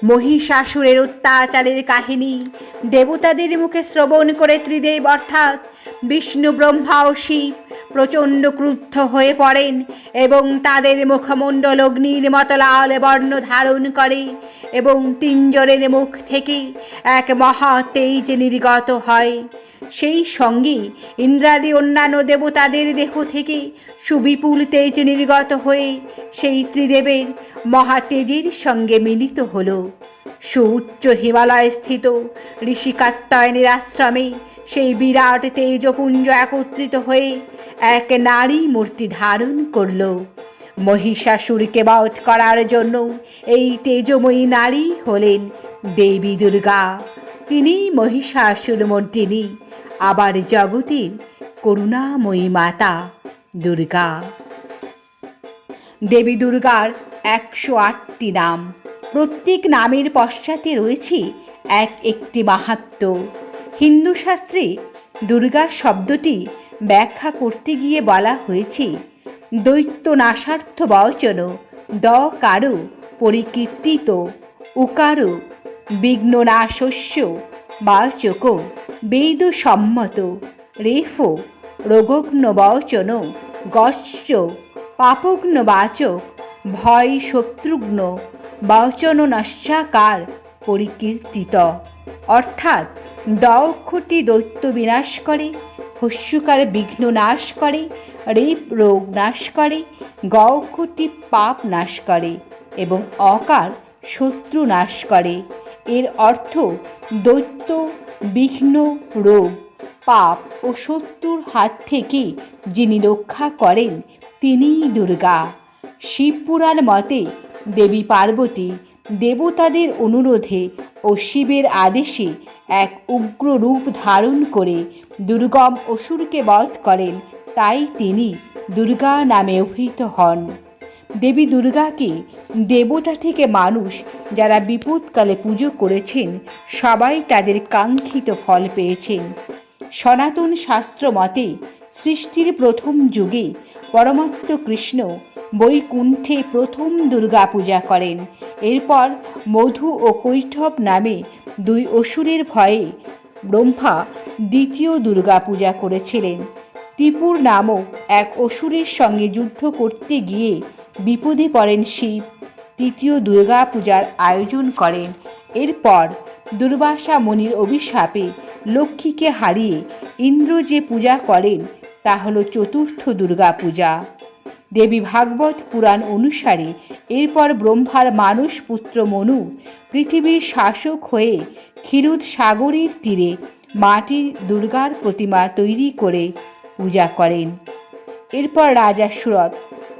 মহিষাসুরের অত্যাচারের কাহিনী দেবতাদের মুখে শ্রবণ করে ত্রিদেব অর্থাৎ বিষ্ণু, ব্রহ্মা ও শিব প্রচণ্ড ক্রুদ্ধ হয়ে পড়েন এবং তাদের মুখমণ্ডল অগ্নির মতো লাল বর্ণ ধারণ করে এবং তিনজনের মুখ থেকে এক মহা তেজ নির্গত হয়। সেই সঙ্গে ইন্দ্রাদি অন্যান্য দেবতাদের দেহ থেকে সুবিপুল তেজ নির্গত হয়ে সেই ত্রিদেবের মহাতেজের সঙ্গে মিলিত হল। সুউচ্চ হিমালয় স্থিত ঋষি কাত্যায়নের আশ্রমে সেই বিরাট তেজপুঞ্জ একত্রিত হয়ে এক নারী মূর্তি ধারণ করল। মহিষাসুরকে বধ করার জন্য এই তেজময়ী নারী হলেন দেবী দুর্গা। তিনি মহিষাসুরমর্দিনী, আবার জগতের করুণাময়ী মাতা দুর্গা। দেবী দুর্গার 108টি নাম। প্রত্যেক নামের পশ্চাতে রয়েছে একটি মাহাত্ম্য। হিন্দু শাস্ত্রে দুর্গা শব্দটি ব্যাখ্যা করতে গিয়ে বলা হয়েছে, দৈত্য নাশার্থ বচন, দকারো পরিকীর্তিত, উকারো বিঘ্ন নাশস্য, বাচক বেদ সম্মত, রেফো রোগগ্ন বচন, গচ্ছ পাপগ্ন বাচক, ভয় শত্রুঘ্ন বচন নাশাকার পরিকীর্তিত। অর্থাৎ দ অক্ষরটি দৈত্য বিনাশ করে, হস্যকার বিঘ্ন নাশ করে, রেপ রোগ নাশ করে, গ অক্ষরটি পাপ নাশ করে এবং অকার শত্রু নাশ করে। এর অর্থ দৈত্য, বিঘ্ন, রোগ, পাপ ও শত্রুর হাত থেকে যিনি রক্ষা করেন তিনিই দুর্গা। শিবপুরাণ মতে দেবী পার্বতী দেবতাদের অনুরোধে ও শিবের আদেশে এক উগ্র রূপ ধারণ করে দুর্গম অসুরকে বধ করেন, তাই তিনি দুর্গা নামে অভিহিত হন। দেবী দুর্গাকে দেবতা থেকে মানুষ যারা বিপদকালে পুজো করেছেন সবাই তাদের কাঙ্ক্ষিত ফল পেয়েছেন। সনাতন শাস্ত্র মতে সৃষ্টির প্রথম যুগে পরমাত্ম কৃষ্ণ বৈকুণ্ঠে প্রথম দুর্গা পূজা করেন। এরপর মধু ও কৈঠব নামে দুই অসুরের ভয়ে ব্রহ্মা দ্বিতীয় দুর্গা পূজা করেছিলেন। ত্রিপুর নামক এক অসুরের সঙ্গে যুদ্ধ করতে গিয়ে বিপদে পড়েন শিব, তৃতীয় দুর্গা পূজার আয়োজন করেন। এরপর দুর্বাসা মুনির অভিশাপে লক্ষ্মীকে হারিয়ে ইন্দ্র যে পূজা করেন তা হল চতুর্থ দুর্গা পূজা। দেবী ভাগবত পুরাণ অনুসারে এরপর ব্রহ্মার মানস পুত্র মনু পৃথিবীর শাসক হয়ে ক্ষীরোদ সাগরের তীরে মাটির দুর্গার প্রতিমা তৈরি করে পূজা করেন। এরপর রাজা সুরথ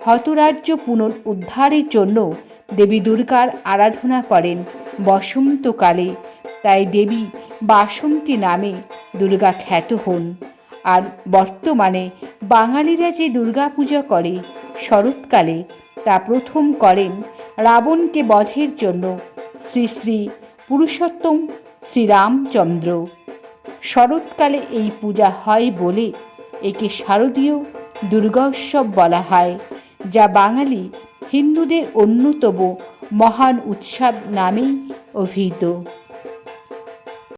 হতরাজ্য পুনরুদ্ধারের জন্য দেবী দুর্গার আরাধনা করেন বসন্তকালে, তাই দেবী বাসন্তী নামে দুর্গা খ্যাত হন। আর বর্তমানে বাঙালিরা যে দুর্গা পূজা করে শরৎকালে, তা প্রথম করেন রাবণকে বধের জন্য শ্রী শ্রী পুরুষোত্তম শ্রীরামচন্দ্র। শরৎকালে এই পূজা হয় বলে একে শারদীয় দুর্গোৎসব বলা হয়, যা বাঙালি হিন্দুদের অন্যতম মহান উৎসব নামেই অভিহিত।